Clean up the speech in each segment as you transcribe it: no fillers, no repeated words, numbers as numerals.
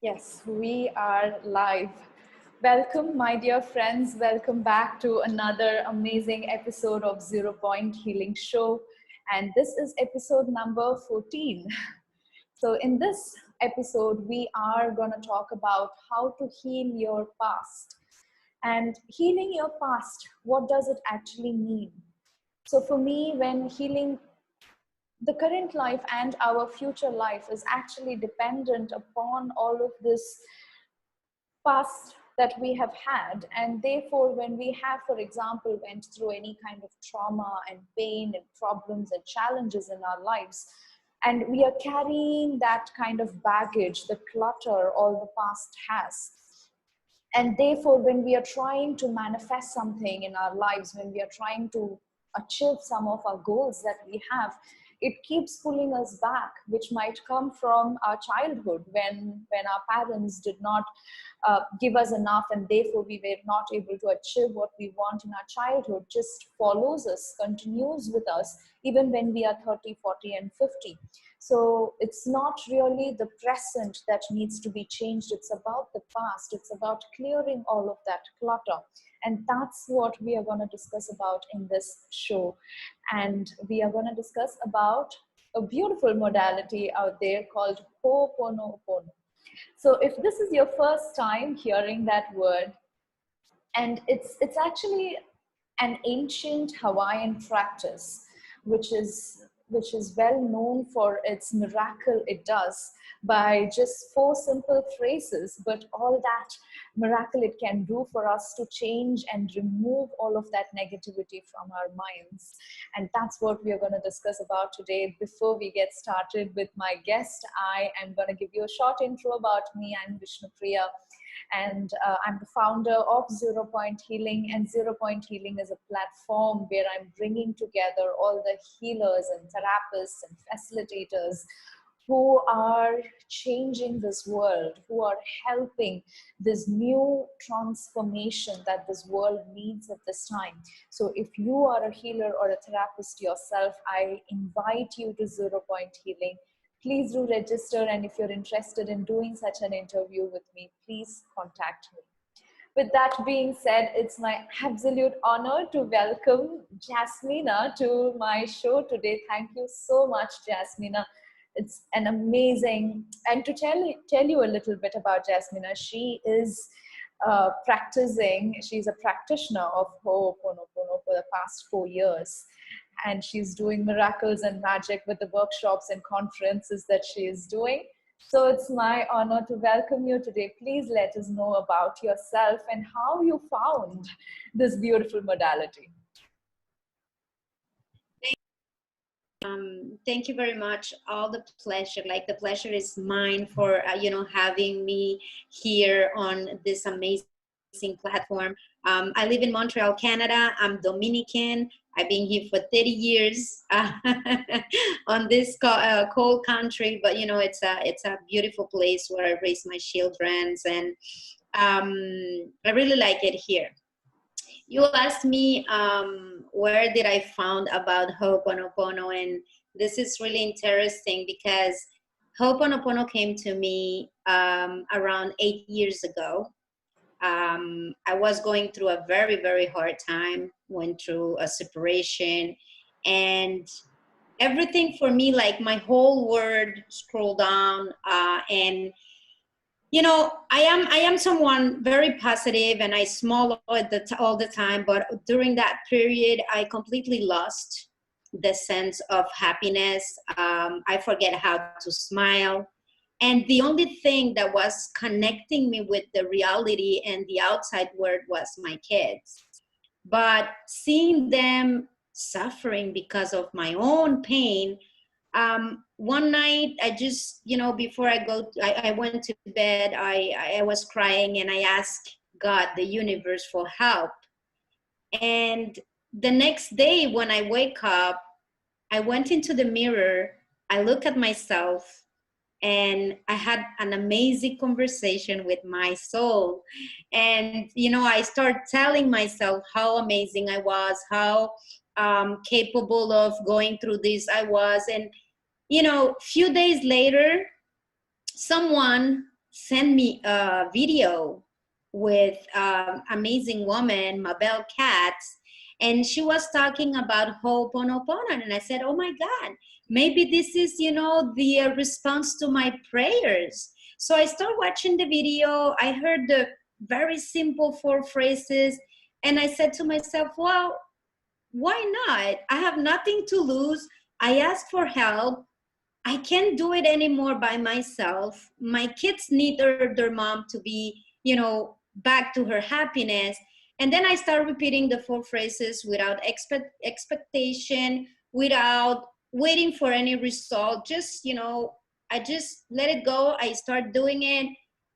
Yes, we are live. Welcome, my dear friends. Welcome back to another amazing episode of Zero Point Healing Show. And this is episode number 14. So, in this episode, we are going to talk about how to heal your past. And healing your past, what does it actually mean? So, for me, when healing the current life and our future life is actually dependent upon all of this past that we have had, and therefore when we have, for example, went through any kind of trauma and pain and problems and challenges in our lives, and we are carrying that kind of baggage, the clutter all the past has, and therefore when we are trying to manifest something in our lives, when we are trying to achieve some of our goals that we have, it keeps pulling us back, which might come from our childhood when our parents did not give us enough, and therefore we were not able to achieve what we want in our childhood, just follows us, continues with us even when we are 30, 40 and 50. So it's not really the present that needs to be changed, it's about the past, it's about clearing all of that clutter. And that's what we are going to discuss about in this show. And we are going to discuss about a beautiful modality out there called Ho'oponopono. So if this is your first time hearing that word, and it's actually an ancient Hawaiian practice, which is well known for its miracle it does by just 4 simple phrases, but all that miracle it can do for us to change and remove all of that negativity from our minds. And that's what we are going to discuss about today. Before we get started with my guest, I am going to give you a short intro about me. I'm Vishnupriya, and I'm the founder of Zero Point Healing. And Zero Point Healing is a platform where I'm bringing together all the healers and therapists and facilitators who are changing this world, who are helping this new transformation that this world needs at this time. So if you are a healer or a therapist yourself, I invite you to Zero Point Healing. Please do register, and if you're interested in doing such an interview with me, please contact me. With that being said, it's my absolute honor to welcome Jasmina to my show today. Thank you so much, Jasmina. It's an amazing, and to tell you a little bit about Jasmina, she is she's a practitioner of Ho'oponopono for the past 4 years. And she's doing miracles and magic with the workshops and conferences that she is doing. So it's my honor to welcome you today. Please let us know about yourself and how you found this beautiful modality. Thank you very much. All the pleasure, like the pleasure is mine for, having me here on this amazing platform. I live in Montreal, Canada. I'm Dominican. I've been here for 30 years on this cold country, but it's a beautiful place where I raise my children, and I really like it here. You asked me where did I found about Ho'oponopono, and this is really interesting because Ho'oponopono came to me around 8 years ago. I was going through a very, very hard time, went through a separation, and everything for me, like my whole world scrolled down, and I am someone very positive, and I smile all the time. But during that period, I completely lost the sense of happiness. I forget how to smile. And the only thing that was connecting me with the reality and the outside world was my kids. But seeing them suffering because of my own pain, one night I just, before I went to bed, I was crying, and I asked God, the universe, for help. And the next day when I wake up, I went into the mirror, I looked at myself, and I had an amazing conversation with my soul. And, I started telling myself how amazing I was, how capable of going through this I was. And few days later, someone sent me a video with amazing woman, Mabel Katz, and she was talking about Ho'oponopono. And I said, oh my God, maybe this is, the response to my prayers. So I started watching the video. I heard the very simple 4 phrases. And I said to myself, well, why not? I have nothing to lose. I asked for help. I can't do it anymore by myself. My kids need their mom to be, back to her happiness. And then I start repeating the 4 phrases without expectation, without waiting for any result. Just, I just let it go. I start doing it,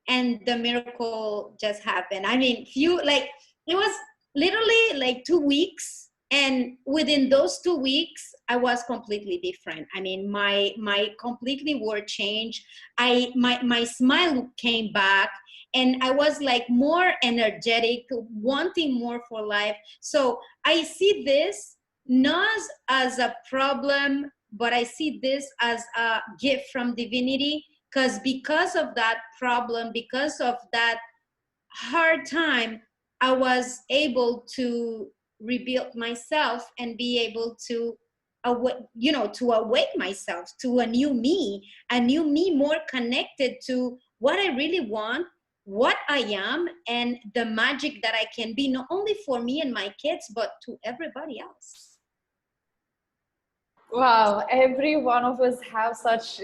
and the miracle just happened. I mean, it was literally like 2 weeks, and within those 2 weeks I was completely different. I mean, my completely word changed. My smile came back, and I was like more energetic, wanting more for life. So I see this not as a problem, but I see this as a gift from divinity, because of that problem, because of that hard time, I was able to rebuild myself and be able to to awake myself to a new me more connected to what I really want, what I am, and the magic that I can be, not only for me and my kids, but to everybody else. Wow, every one of us have such,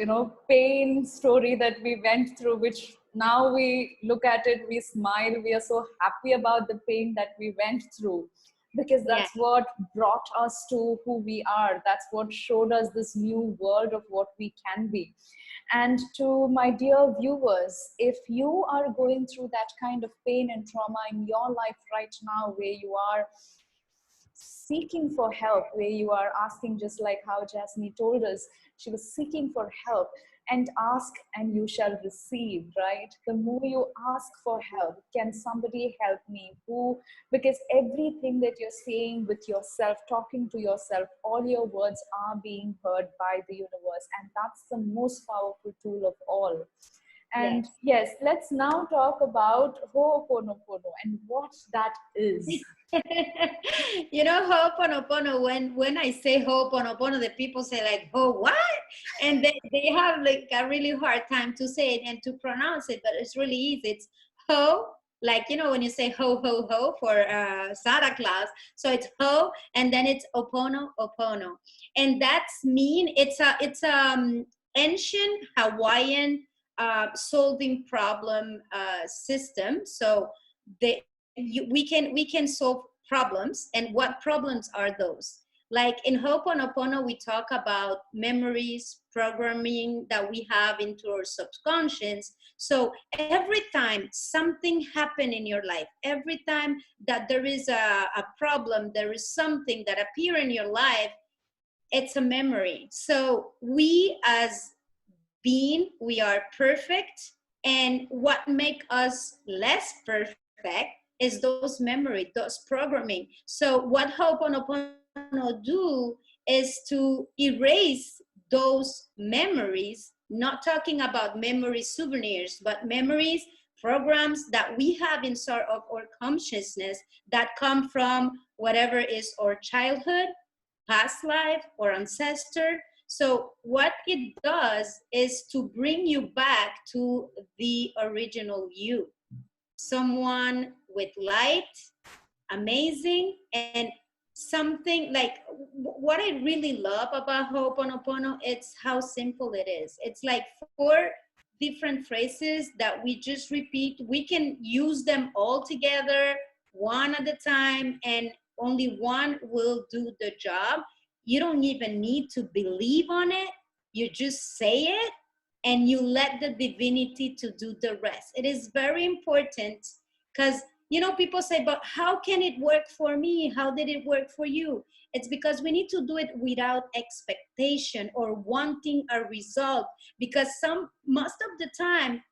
pain story that we went through, which now we look at it, we smile, we are so happy about the pain that we went through, because Yeah. that's what brought us to who we are. That's what showed us this new world of what we can be. And to my dear viewers, if you are going through that kind of pain and trauma in your life right now, where you are seeking for help, where you are asking, just like how Jasmine told us, she was seeking for help, and ask and you shall receive, right? The more you ask for help, can somebody help me? Who? Because everything that you're saying with yourself, talking to yourself, all your words are being heard by the universe, and that's the most powerful tool of all. And Yes. yes, let's now talk about Ho'oponopono and what that is. Ho'oponopono, when I say Ho'oponopono, the people say like, oh, what? And they have like a really hard time to say it and to pronounce it, but it's really easy. It's ho, like, when you say ho, ho, ho for Santa Claus. So it's ho, and then it's opono, opono. And that's mean, it's ancient Hawaiian solving problem system. So we can solve problems. And what problems are those? Like in Ho'oponopono, we talk about memories, programming that we have into our subconscious. So every time something happen in your life, every time that there is a problem, there is something that appear in your life, it's a memory. So we as being, we are perfect, and what make us less perfect is those memory, those programming. So what Ho'oponopono do is to erase those memories, not talking about memory souvenirs, but memories, programs that we have inside of our consciousness that come from whatever is our childhood, past life, or ancestor. So what it does is to bring you back to the original you, someone with light, amazing, and something like what I really love about Ho'oponopono, it's how simple it is. It's like 4 different phrases that we just repeat. We can use them all together, one at a time, and only one will do the job. You don't even need to believe on it. You just say it, and you let the divinity to do the rest. It is very important, because people say, but how can it work for me? How did it work for you? It's because we need to do it without expectation or wanting a result. Because most of the time,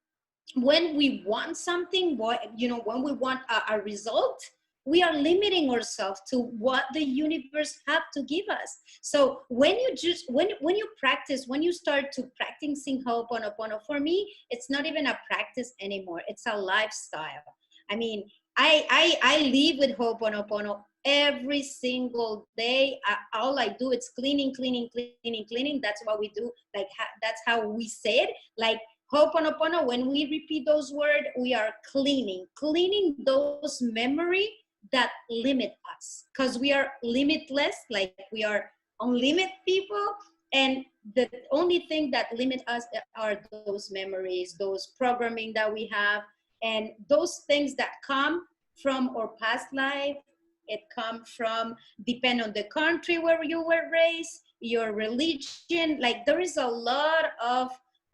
when we want something, when we want a result, we are limiting ourselves to what the universe have to give us. So when you just when you practice, when you start to practicing Ho'oponopono, for me, it's not even a practice anymore. It's a lifestyle. I mean, I live with Ho'oponopono every single day. All I do is cleaning, cleaning, cleaning, cleaning. That's what we do. Like that's how we say it. Like Ho'oponopono, when we repeat those words, we are cleaning those memory that limit us, because we are limitless, like we are unlimited people, and the only thing that limit us are those memories, those programming that we have, and those things that come from our past life. It come from, depend on the country where you were raised, your religion. Like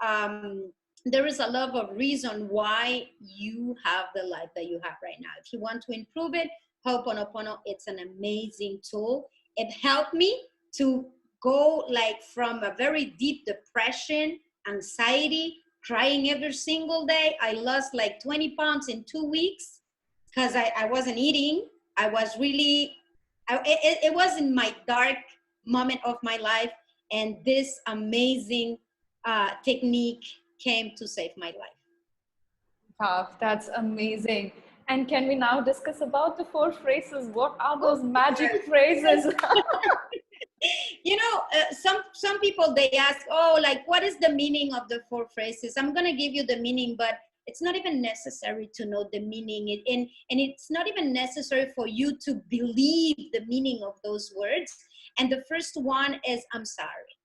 um, there is a lot of reason why you have the life that you have right now. If you want to improve it, Ho'oponopono, it's an amazing tool. It helped me to go like from a very deep depression, anxiety, crying every single day. I lost like 20 pounds in 2 weeks because I wasn't eating. I was really, it was in my dark moment of my life. And this amazing technique came to save my life. Wow, that's amazing. And can we now discuss about the four phrases? What are those magic phrases? You know, some people, they ask, oh, like, what is the meaning of the four phrases? I'm going to give you the meaning, but it's not even necessary to know the meaning. And it's not even necessary for you to believe the meaning of those words. And the first one is, I'm sorry.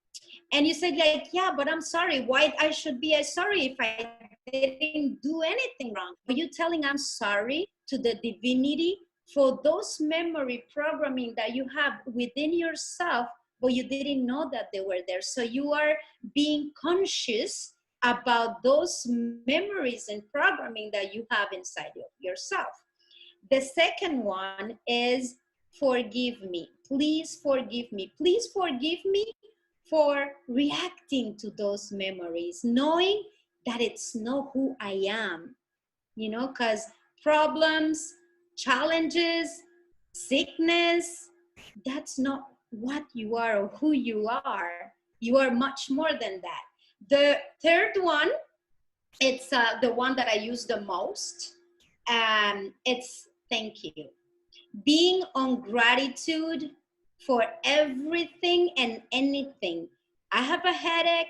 And you said, like, yeah, but I'm sorry. Why I should be sorry if I didn't do anything wrong? Are you telling I'm sorry to the divinity for those memory programming that you have within yourself, but you didn't know that they were there? So you are being conscious about those memories and programming that you have inside of yourself. The second one is, forgive me. Please forgive me. Please forgive me for reacting to those memories, knowing that it's not who I am, you know, because problems, challenges, sickness, that's not what you are or who you are. You are much more than that. The third one, it's the one that I use the most. It's thank you. Being on gratitude for everything and anything. I have a headache.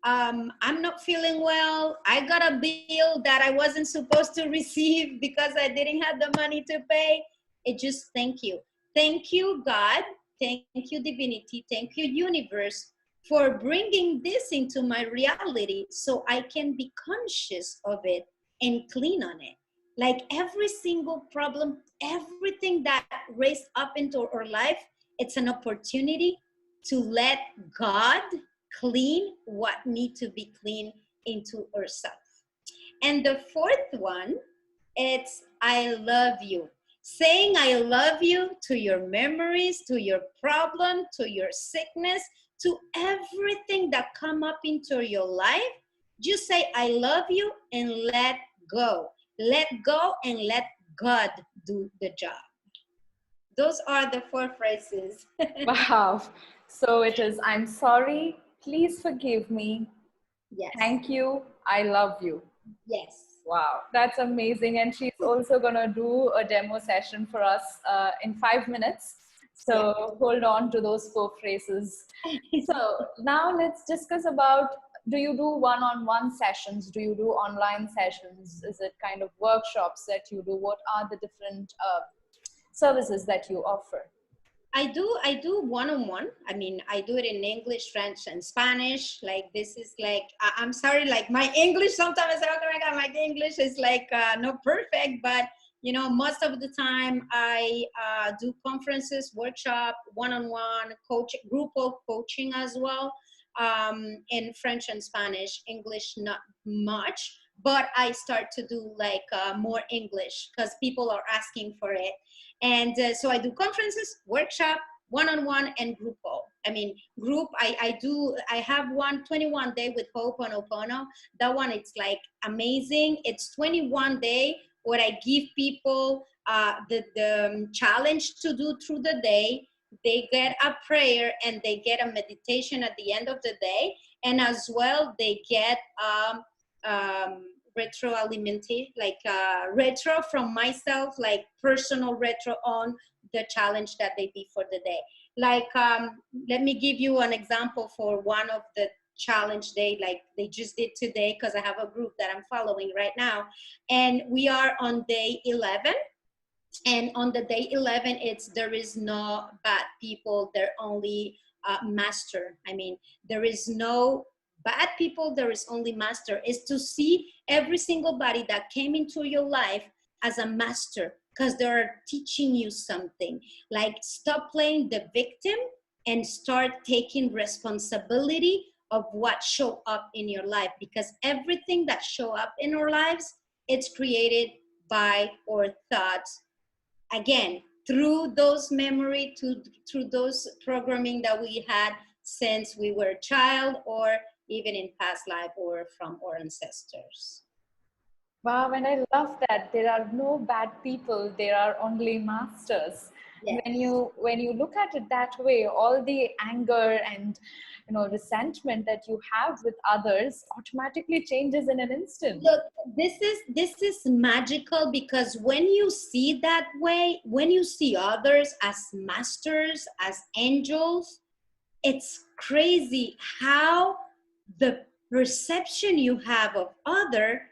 I'm not feeling well. I got a bill that I wasn't supposed to receive because I didn't have the money to pay. It just thank you. Thank you, God. Thank you, divinity. Thank you, universe, for bringing this into my reality so I can be conscious of it and clean on it. Like every single problem, everything that raised up into our life, it's an opportunity to let God clean what needs to be clean into ourselves. And the fourth one, it's I love you. Saying I love you to your memories, to your problem, to your sickness, to everything that come up into your life. Just say I love you and let go. Let go and let God do the job. Those are the four phrases. Wow. So it is, I'm sorry, please forgive me, Yes. thank you, I love you. Yes. Wow, that's amazing. And she's also going to do a demo session for us in 5 minutes. So hold on to those four phrases. So now let's discuss about, do you do one-on-one sessions? Do you do online sessions? Is it kind of workshops that you do? What are the different services that you offer? I do one-on-one. I mean, I do it in English, French, and Spanish. Like this is like, I'm sorry, like my English, sometimes I say, oh my God, my English is like not perfect, but you know, most of the time I do conferences, workshop, one-on-one coach, group of coaching as well, in French and Spanish. English, not much, but I start to do like more English because people are asking for it. And so I do conferences, workshop, one-on-one, and group. I mean, group, I have 21 day with Ho'oponopono. That one, it's like amazing. It's 21 day what I give people the challenge to do through the day. They get a prayer and they get a meditation at the end of the day. And as well, they get retroalimentation, like retro from myself, like personal retro on the challenge that they did for the day. Like, let me give you an example for one of the challenge they just did today, because I have a group that I'm following right now, and we are on day 11. And on the day 11, it's there is no bad people, they're only master. I mean, there is no bad people, there is only master. Is to see every single body that came into your life as a master, because they're teaching you something. Like, stop playing the victim and start taking responsibility of what show up in your life, because everything that show up in our lives, it's created by our thoughts, again, through those memory, through those programming that we had since we were a child, or even in past life, or from our ancestors. Wow, and I love that there are no bad people, there are only masters. Yes. When you look at it that way, all the anger and resentment that you have with others automatically changes in an instant. Look, this is magical, because when you see that way, when you see others as masters, as angels, it's crazy how the perception you have of other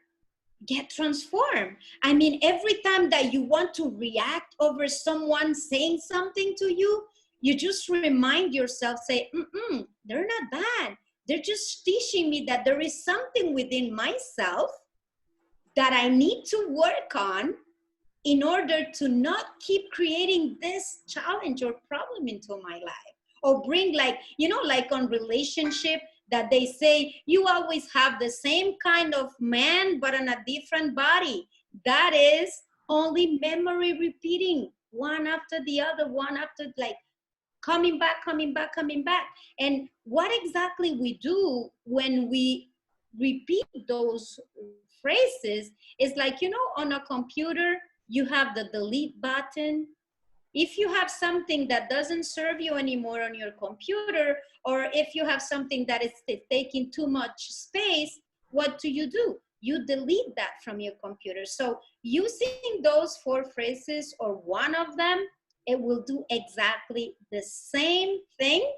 get transformed. I mean, every time that you want to react over someone saying something to you, you just remind yourself, say, they're not bad. They're just teaching me that there is something within myself that I need to work on in order to not keep creating this challenge or problem into my life. Or bring, like, like on relationship, that they say you always have the same kind of man but on a different body. That is only memory repeating, one after the other, one after, like, coming back, coming back, coming back. And what exactly we do when we repeat those phrases is like, on a computer, you have the delete button. If you have something that doesn't serve you anymore on your computer, or if you have something that is taking too much space, what do? You delete that from your computer. So using those 4 phrases, or one of them, it will do exactly the same thing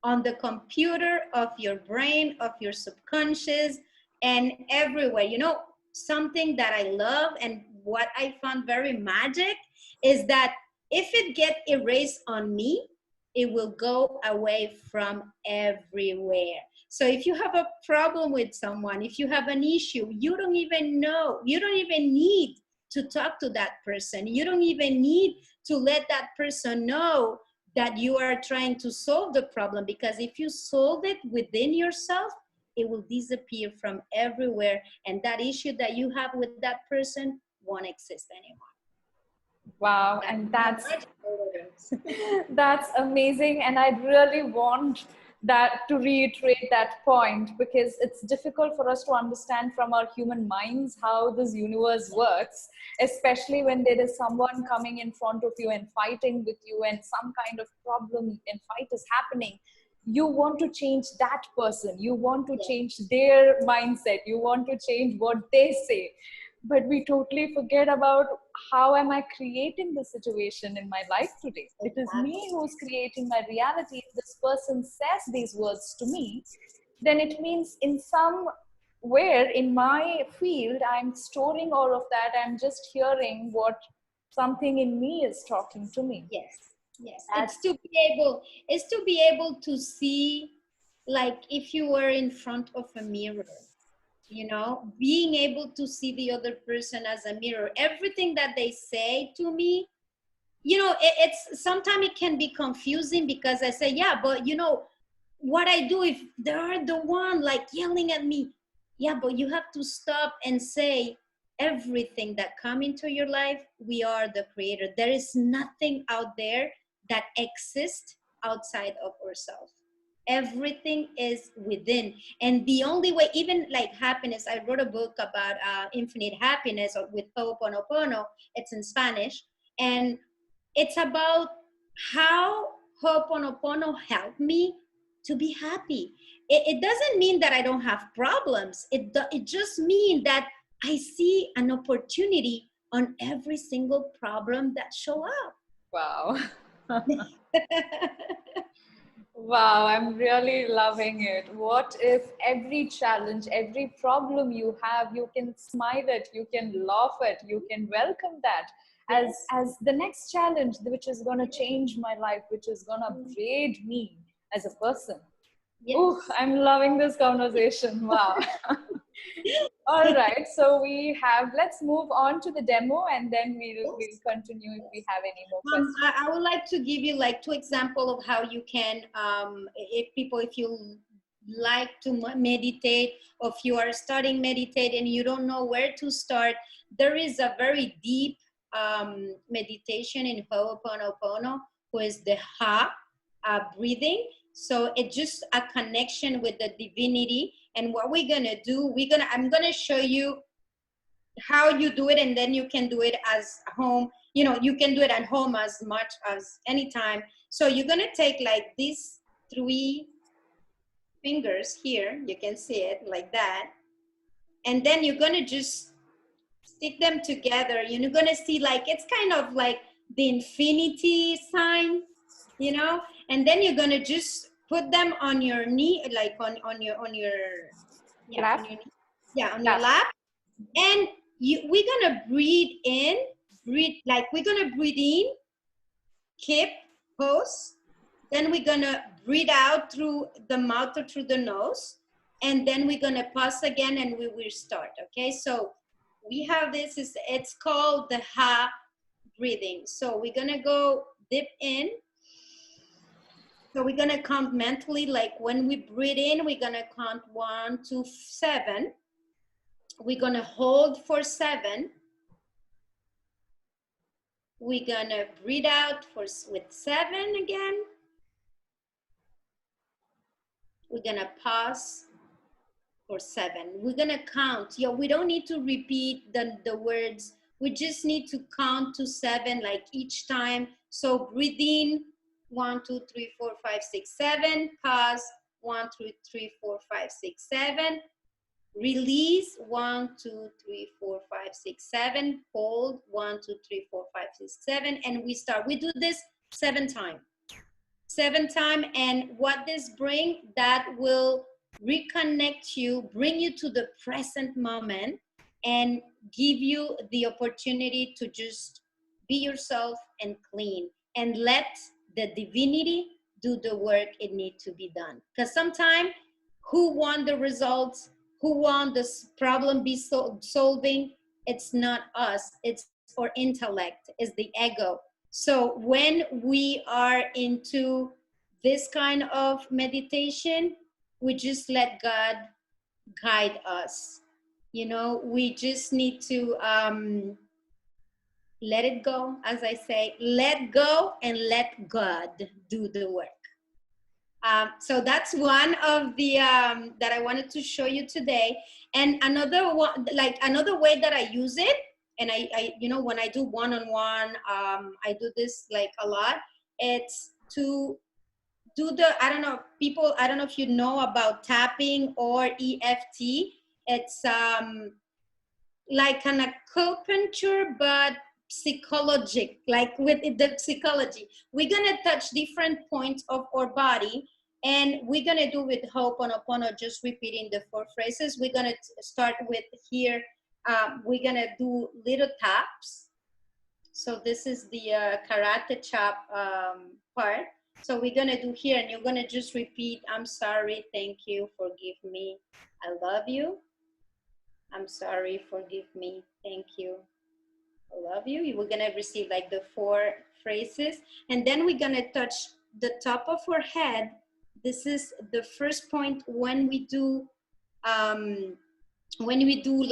on the computer of your brain, of your subconscious, and everywhere. Something that I love and what I found very magic is that if it get erased on me, it will go away from everywhere. So if you have a problem with someone, if you have an issue, you don't even need to talk to that person. You don't even need to let that person know that you are trying to solve the problem, because if you solve it within yourself, it will disappear from everywhere, and that issue that you have with that person won't exist anymore. Wow, and that's amazing. And I really want that to reiterate that point, because it's difficult for us to understand from our human minds how this universe works, especially when there is someone coming in front of you and fighting with you, and some kind of problem and fight is happening. You want to change that person, you want to change their mindset, you want to change what they say, but we totally forget about how am I creating the situation in my life today. It is me who's creating my reality. If this person says these words to me, then it means in somewhere in my field, I'm storing all of that. I'm just hearing what something in me is talking to me. Yes. It's to be able to see, like, if you were in front of a mirror, being able to see the other person as a mirror. Everything that they say to me, it's sometimes it can be confusing, because I say, yeah, but what I do if they're the one like yelling at me? Yeah, but you have to stop and say, everything that come into your life, we are the creator. There is nothing out there that exists outside of ourselves. Everything is within. And the only way, even like happiness, I wrote a book about infinite happiness with Ho'oponopono. It's in Spanish. And it's about how Ho'oponopono helped me to be happy. It doesn't mean that I don't have problems. It just means that I see an opportunity on every single problem that show up. Wow. Wow, I'm really loving it. What if every challenge, every problem you have, you can smile at, you can laugh at, you can welcome that as the next challenge, which is going to change my life, which is going to upgrade me as a person. Yes. Oh, I'm loving this conversation. Wow. All right, so let's move on to the demo and then we'll continue if we have any more questions. I would like to give you like 2 examples of how you can, if you like to meditate, or if you are starting meditate and you don't know where to start, there is a very deep meditation in Ho'oponopono, who is the Ha breathing. So it's just a connection with the divinity. And what we're gonna do, I'm gonna show you how you do it, and then you can do it as home. You know, you can do it at home as much as anytime. So you're gonna take like these 3 fingers here, you can see it like that, and then you're gonna just stick them together. You're gonna see like it's kind of like the infinity sign, you know, and then you're gonna just put them on your knee, like on your Lap? on your knee, on your lap. And we're gonna breathe in, keep, pause. Then we're gonna breathe out through the mouth or through the nose. And then we're gonna pause again and we will start, okay? So we have this, it's called the Ha breathing. So we're gonna go deep in. So we're gonna count mentally, like when we breathe in, we're gonna count 1 to 7. We're gonna hold for 7. We're gonna breathe out with 7 again. We're gonna pause for 7. We're gonna count. We don't need to repeat the words. We just need to count to 7 like each time. So breathe in, 1, 2, 3, 4, 5, 6, 7. Pause, 1, 2, 3, 4, 5, 6, 7. Release, 1, 2, 3, 4, 5, 6, 7. Hold, 1, 2, 3, 4, 5, 6, 7. And we start. We do this 7 times. 7 times. And what this brings, that will reconnect you, bring you to the present moment, and give you the opportunity to just be yourself and clean. And let the divinity do the work it needs to be done. Because sometimes, who want the results? Who want this problem be solving? It's not us, it's our intellect, it's the ego. So when we are into this kind of meditation, we just let God guide us. You know, we just need to let it go, as I say, let go and let God do the work. So that's one of the that I wanted to show you today. And another one, like another way that I use it, and I you know, when I do one-on-one, I do this like a lot. It's to do the, I don't know if you know about tapping or EFT. It's like an acupuncture, but psychologic, like with the psychology. We're gonna touch different points of our body, and we're gonna do with Ho'oponopono, just repeating the 4 phrases. We're gonna start with here. We're gonna do little taps. So this is the karate chop part. So we're gonna do here, and you're gonna just repeat, I'm sorry, thank you, forgive me, I love you. I'm sorry, forgive me, thank you, I love you. We're gonna receive like the 4 phrases, and then we're gonna touch the top of our head. This is the first point when we do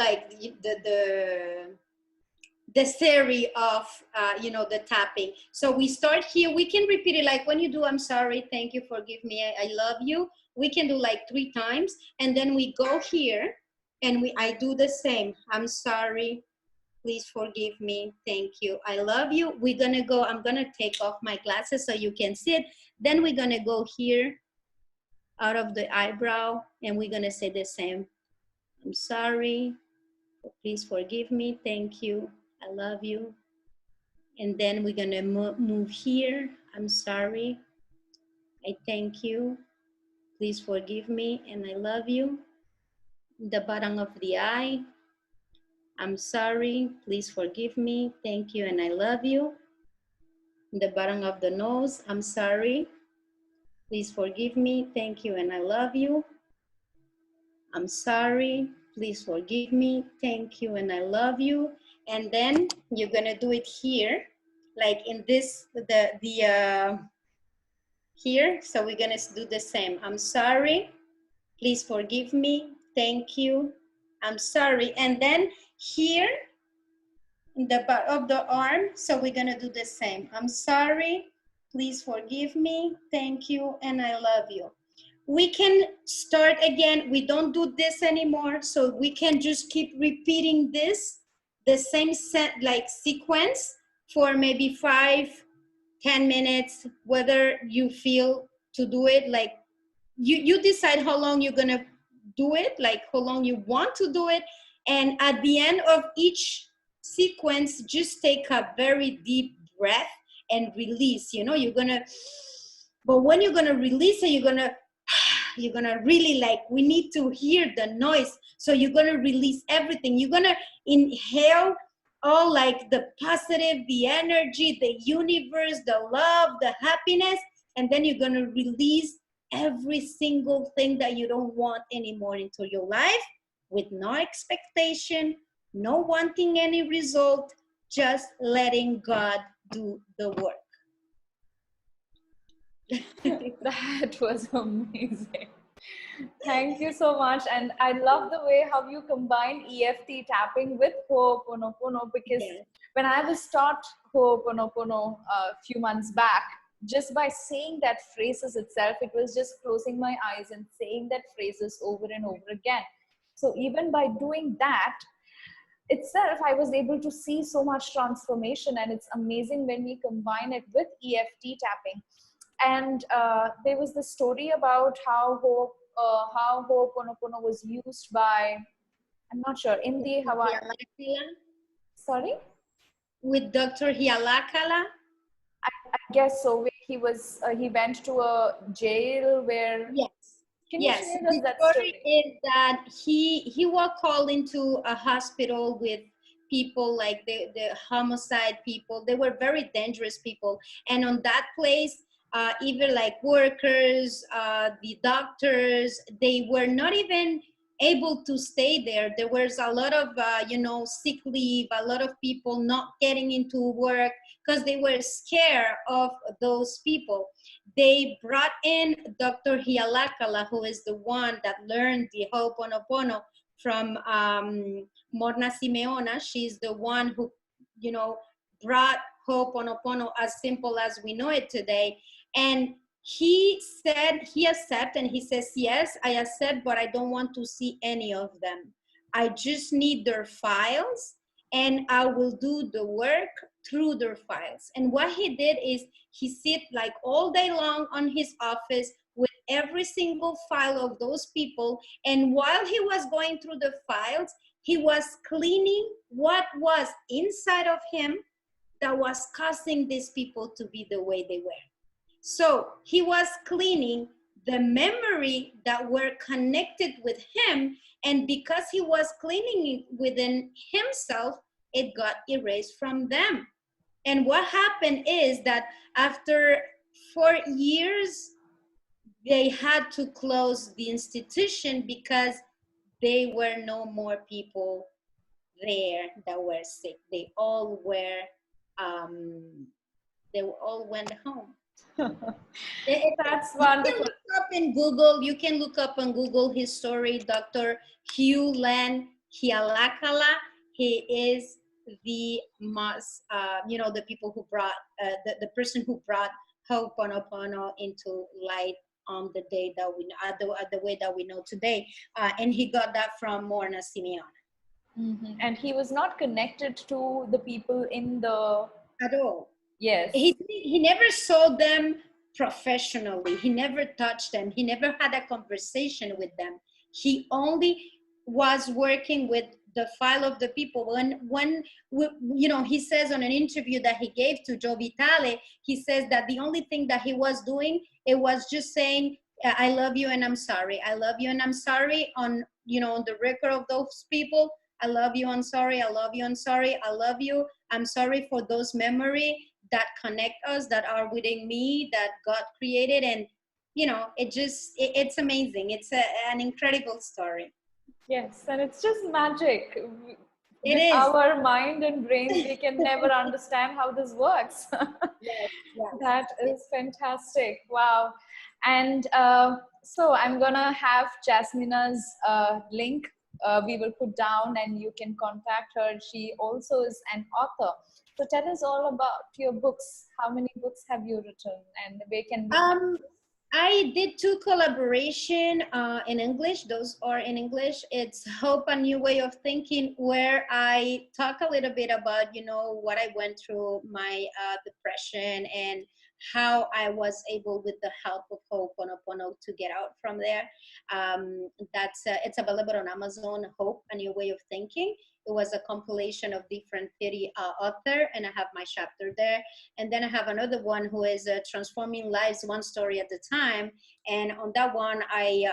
like the the theory of the tapping. So we start here. We can repeat it like when you do I'm sorry, thank you, forgive me, I love you. We can do like 3 times, and then we go here and I do the same. I'm sorry, please forgive me, thank you, I love you. I'm gonna take off my glasses so you can see it. Then we're gonna go here out of the eyebrow, and we're gonna say the same. I'm sorry, please forgive me, thank you, I love you. And then we're gonna move here. I'm sorry, I thank you, please forgive me, and I love you. The bottom of the eye. I'm sorry, please forgive me, thank you, and I love you. The bottom of the nose. I'm sorry, please forgive me, thank you, and I love you. I'm sorry, please forgive me, thank you, and I love you. And then you're gonna do it here, like in this, here. So we're gonna do the same. I'm sorry, please forgive me, thank you, I'm sorry. And then here in the back of the arm, so we're gonna do the same. I'm sorry, please forgive me, thank you, and I love you. We can start again. We don't do this anymore, so we can just keep repeating this, the same sequence for maybe 5-10 minutes, whether you feel to do it. Like you decide how long you're gonna do it, like how long you want to do it. And at the end of each sequence, just take a very deep breath and release. But when you're gonna release it, you're gonna really, like, we need to hear the noise. So you're gonna release everything. You're gonna inhale all, like, the positive, the energy, the universe, the love, the happiness, and then you're gonna release every single thing that you don't want anymore into your life, with no expectation, no wanting any result, just letting God do the work. That was amazing. Thank you so much. And I love the way how you combine EFT tapping with Ho'oponopono, because Yes. when I was taught Ho'oponopono a few months back, just by saying that phrases itself, it was just closing my eyes and saying that phrases over and over again. So even by doing that itself, I was able to see so much transformation. And it's amazing when we combine it with EFT tapping. And there was the story about how Ho'oponopono was used by, I'm not sure, in the Hawaii. Sorry? With Dr. Hialakala? I guess so. He went to a jail where. Yes. Can you yes. share us The that story story? is that he was called into a hospital with people like the homicide people. They were very dangerous people. And on that place, even like workers, the doctors, they were not even able to stay there. There was a lot of, sick leave, a lot of people not getting into work because they were scared of those people. They brought in Dr. Hialakala, who is the one that learned the Ho'oponopono from Morna Simeona. She's the one who, brought Ho'oponopono as simple as we know it today. And he said he accepted, and he says, yes, I accept, but I don't want to see any of them. I just need their files, and I will do the work through their files. And what he did is he sit like all day long on his office with every single file of those people. And while he was going through the files, he was cleaning what was inside of him that was causing these people to be the way they were. So he was cleaning the memory that were connected with him. And because he was cleaning it within himself, it got erased from them. And what happened is that after 4 years, they had to close the institution because there were no more people there that were sick. They all went home. That's wonderful. You can look up on Google his story, Dr. Hugh Len Hialakala. He is the most, the people who brought, the person who brought Ho'oponopono into light on the day that we, the way that we know today. And he got that from Morna Simeon. And he was not connected to the people in the... At all. Yes. He never saw them professionally. He never touched them. He never had a conversation with them. He only was working with the file of the people. When he says on an interview that he gave to Joe Vitale, he says that the only thing that he was doing, it was just saying, I love you and I'm sorry. I love you and I'm sorry on, on the record of those people. I love you, I'm sorry. I love you, I'm sorry. I love you. I'm sorry for those memories that connect us, that are within me, that God created. And, it's amazing. It's an incredible story. Yes, and it's just magic. It With is. our mind and brains, we can never understand how this works. Yes, yes. That is fantastic. Wow. And so I'm gonna have Jasmina's link. We will put down, and you can contact her. She also is an author. So tell us all about your books. How many books have you written, and where can we... I did 2 collaboration in English. Those are in English. It's Hope, a New Way of Thinking, where I talk a little bit about, what I went through, my depression, and how I was able, with the help of Ho'oponopono, to get out from there. It's available on Amazon. Hope, a New Way of Thinking. It was a compilation of different 30 authors, and I have my chapter there. And then I have another one who is Transforming Lives One Story at a Time. And on that one, I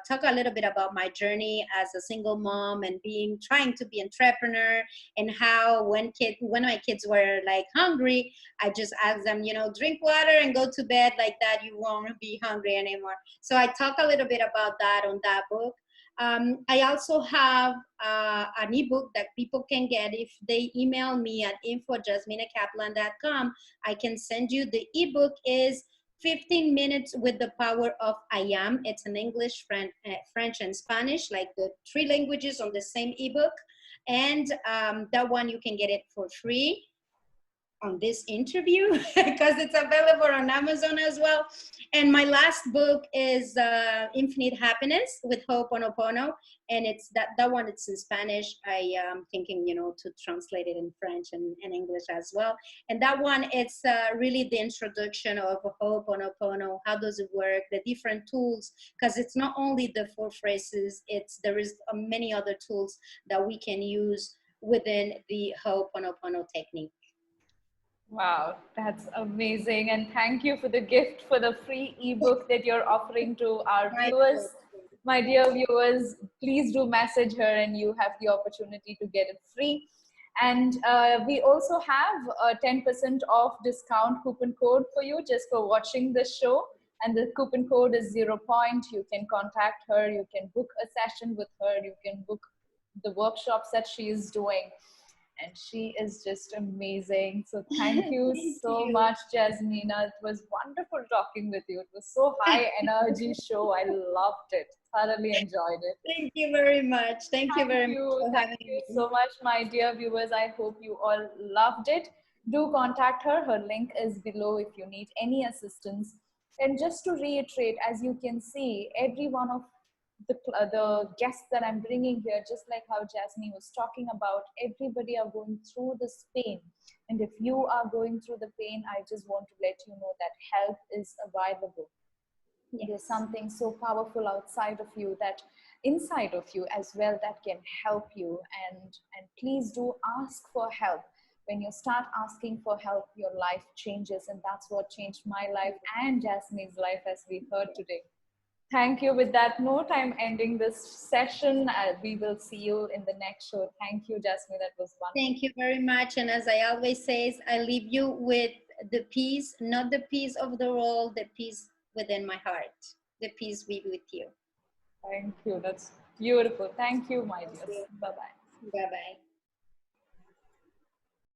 talk a little bit about my journey as a single mom and trying to be entrepreneur, and how when my kids were like hungry, I just asked them, drink water and go to bed, like that. You won't be hungry anymore. So I talk a little bit about that on that book. I also have an ebook that people can get if they email me at info@jasminacapellan.com. I can send you. The ebook is 15 minutes with the power of I am. It's in English, French, and Spanish, like the 3 languages on the same ebook. And that one, you can get it for free on this interview because it's available on Amazon as well. And my last book is Infinite Happiness with Ho'oponopono, and it's that one. It's in Spanish. I am thinking, to translate it in French and English as well. And that one, it's really the introduction of Ho'oponopono. How does it work? The different tools, because it's not only the 4 phrases. There is many other tools that we can use within the Ho'oponopono technique. Wow, that's amazing. And thank you for the gift, for the free ebook that you're offering to our viewers. My dear viewers, please do message her and you have the opportunity to get it free. And we also have a 10% off discount coupon code for you just for watching this show. And the coupon code is 0 point. You can contact her, you can book a session with her, you can book the workshops that she is doing. And she is just amazing. So thank you so much, Jasmina. It was wonderful talking with you. It was so high energy show. I loved it. Thoroughly enjoyed it. Thank you very much. Thank you very much. Thank you so much, my dear viewers. I hope you all loved it. Do contact her. Her link is below if you need any assistance. And just to reiterate, as you can see, every one of the guests that I'm bringing here, just like how Jasmine was talking about, everybody are going through this pain. And if you are going through the pain, I just want to let you know that help is available. Yes. There's something so powerful outside of you, that inside of you as well, that can help you. And please do ask for help. When you start asking for help, your life changes. And that's what changed my life and Jasmine's life, as we heard today. Thank you. With that note, I'm ending this session. We will see you in the next show. Thank you, Jasmine. That was wonderful. Thank you very much. And as I always say, I leave you with the peace, not the peace of the world, the peace within my heart. The peace be with you. Thank you. That's beautiful. Thank you, my dear. Bye-bye. Bye-bye.